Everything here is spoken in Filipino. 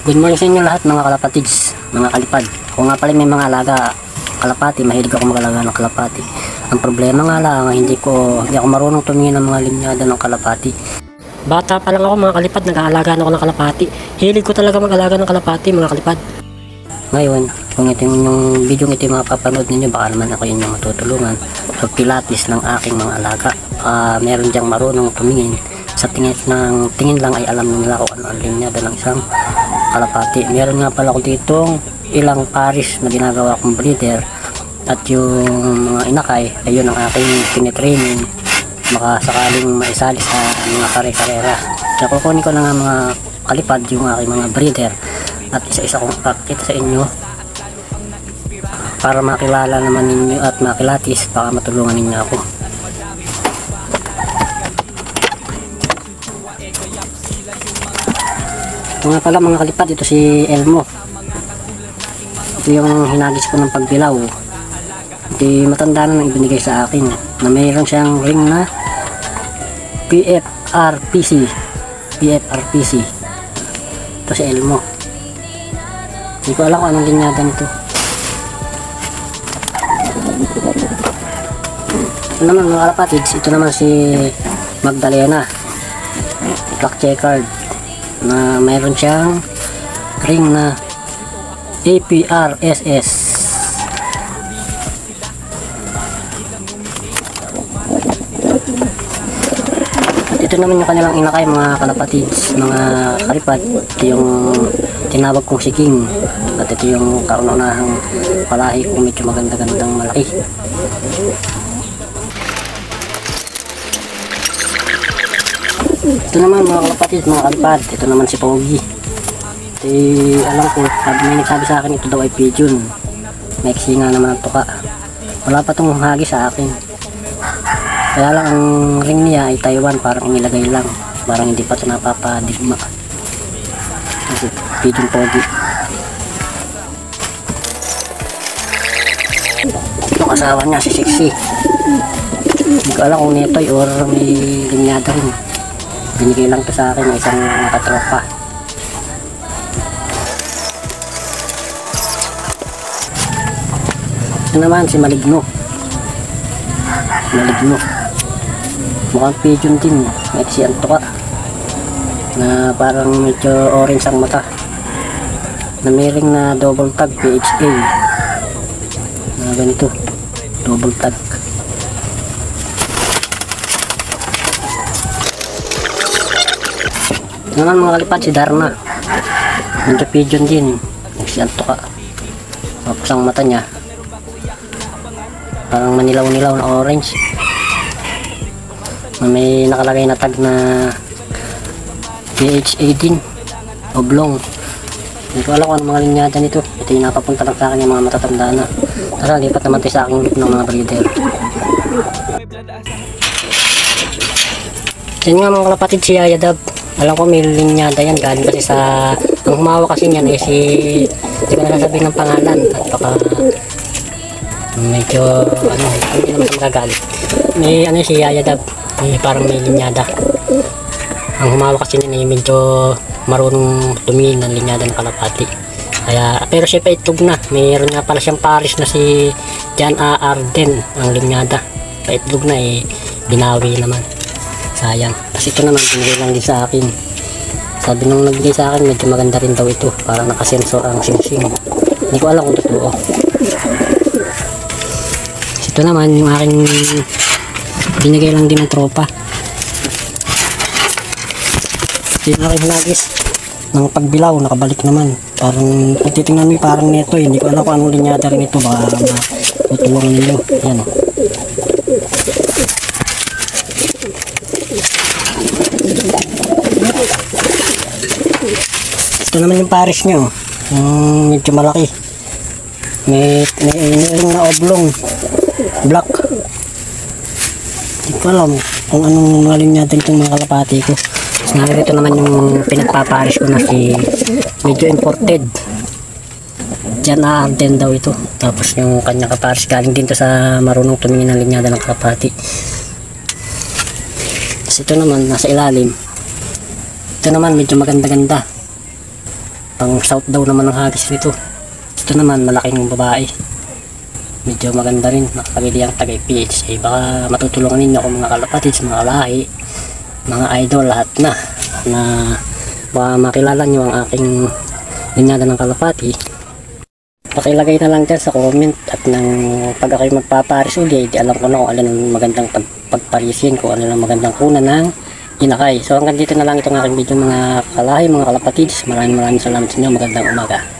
Good morning sa inyo lahat mga kalapatids, mga kalipad. Ako nga pala may mga alaga kalapati, mahilig ako mag-alaga ng kalapati. Ang problema nga lang, hindi ako marunong tumingin ng mga linyada ng kalapati. Bata pa lang ako mga kalipad, nag-aalaga ako ng kalapati. Hilig ko talaga mag-alaga ng kalapati mga kalipad. Ngayon, kung ito yung video ito yung mapapanood ninyo, baka naman ako yun yung matutulungan sa pilates ng aking mga alaga. Meron diyang marunong tumingin. Sa tingin lang ay alam nila kung ano ang linyada ng isang kalapati. Meron nga pala ako ditong ilang pares na ginagawa kong breeder, at yung mga inakay ay yun ang aking tinitraining makasakaling maisali sa mga kare-karera. So kukunin ko na nga mga kalipad yung aking mga breeder at isa-isa kong pakita sa inyo para makilala naman ninyo at makilatis, baka matulungan ninyo ako. Ito nga pala mga kalipad, ito si Elmo. Ito yung hinagis ko ng pagbilaw. Ito matanda na nang ibinigay sa akin na mayroon siyang ring na PFRPC. Ito si Elmo. Hindi ko alam kung anong linyada nito. Ito naman mga kalapatids, ito naman si Magdalena, black checkered, na mayroon siyang ring na APRSS. At ito naman yung kanilang inakay mga kalapatids, mga kalipad. Ito yung tinawag kong si King, at ito yung kauna-unahang palahi kung medyo maganda-gandang malaki. Ito naman mga kalapatids, mga kalipad, ito naman si Pogi. Alam ko, may nagsabi sa akin ito daw ay pigeon. Maiksi nga naman ang tuka. Wala pa itong hagi sa akin. Kaya lang ang ring niya ay Taiwan, parang inilagay lang, parang hindi pa ito napapadigma. Kasi pigeon Pogi. Itong asawa niya si Sexy. Hindi ko alam kung netoy or may linyada rin. Binigay lang ito sa akin ng isang nakatropa. Ito naman si Maligno. Mukhang pigeon din, maiksi ang tuka, na parang medyo orange ang mata, na may ring na double tag PHA na ganito, double tag. Ito naman mga kalipad si Darna, medyo pigeon din, maiksi ang tuka, tapos ang mata niya parang manilaw-nilaw na orange, na may nakalagay na tag na PHA din, oblong. Hindi ko alam kung ano mga linyada nito. Ito yung napapunta lang sa akin yung mga matatanda na, kasi lipat naman tayo sa aking group ng mga breeder. Yan nga mga kalapatid, si Yaya Dab. Alam ko may linyada yan, galing kasi sa, ang humawa kasi niyan eh si, hindi ko na sasabihin ng pangalan at baka medyo hindi naman sa magagalit. May si Yaya Dab, parang may linyada. Ang humawa kasi niyan eh medyo marunong tumingin ng linyada ng kalapati. Kaya, pero siya pa itlog na, mayroon nga pala siyang pares na si John Arden ang linyada. Paitlog na eh, binawi naman. Sayang. Kasi ito naman binigay lang din sa akin. Sabi nung nagbigay sa akin, medyo maganda rin daw ito, parang nakasensor ang singsing. Hindi ko alam kung totoo. Ito naman yung aking binigay lang din ng tropa. Ito yung aking hinagis ng pagbilaw, nakabalik naman. Parang kung titingnan mo parang neto, hindi ko alam kung anong linyada rin ito, baka matulungan ninyo. Yan. Ito naman yung pares nyo, medyo malaki, may ring na oblong black. Hindi ko alam kung anong mga linyada itong mga kalapati ko. Narito naman yung pinagpapares ko na si medyo imported, John Arden daw ito. Tapos yung kanya kapares galing din to sa marunong tumingin ng linyada ng kalapati. Tapos ito naman nasa ilalim, ito naman medyo maganda-ganda, Pang south daw naman ang hagis nito. Ito naman malaking babae. Medyo maganda rin. Nakapagili ang tagay PHA. Baka matutulungan ninyo ako mga kalapatids, mga lahi, mga idol, lahat na baka makilala nyo ang aking linyada ng kalapati. Pakilagay na lang dyan sa comment at nang pag ako'y magpaparis uli, di alam ko na kung alin ang magandang pagparisin, kung ano ang magandang kunan ng inakay. So hanggang dito na lang itong aking video mga kalahi, mga kalapatids. Maraming salamat sa inyo. Magandang umaga.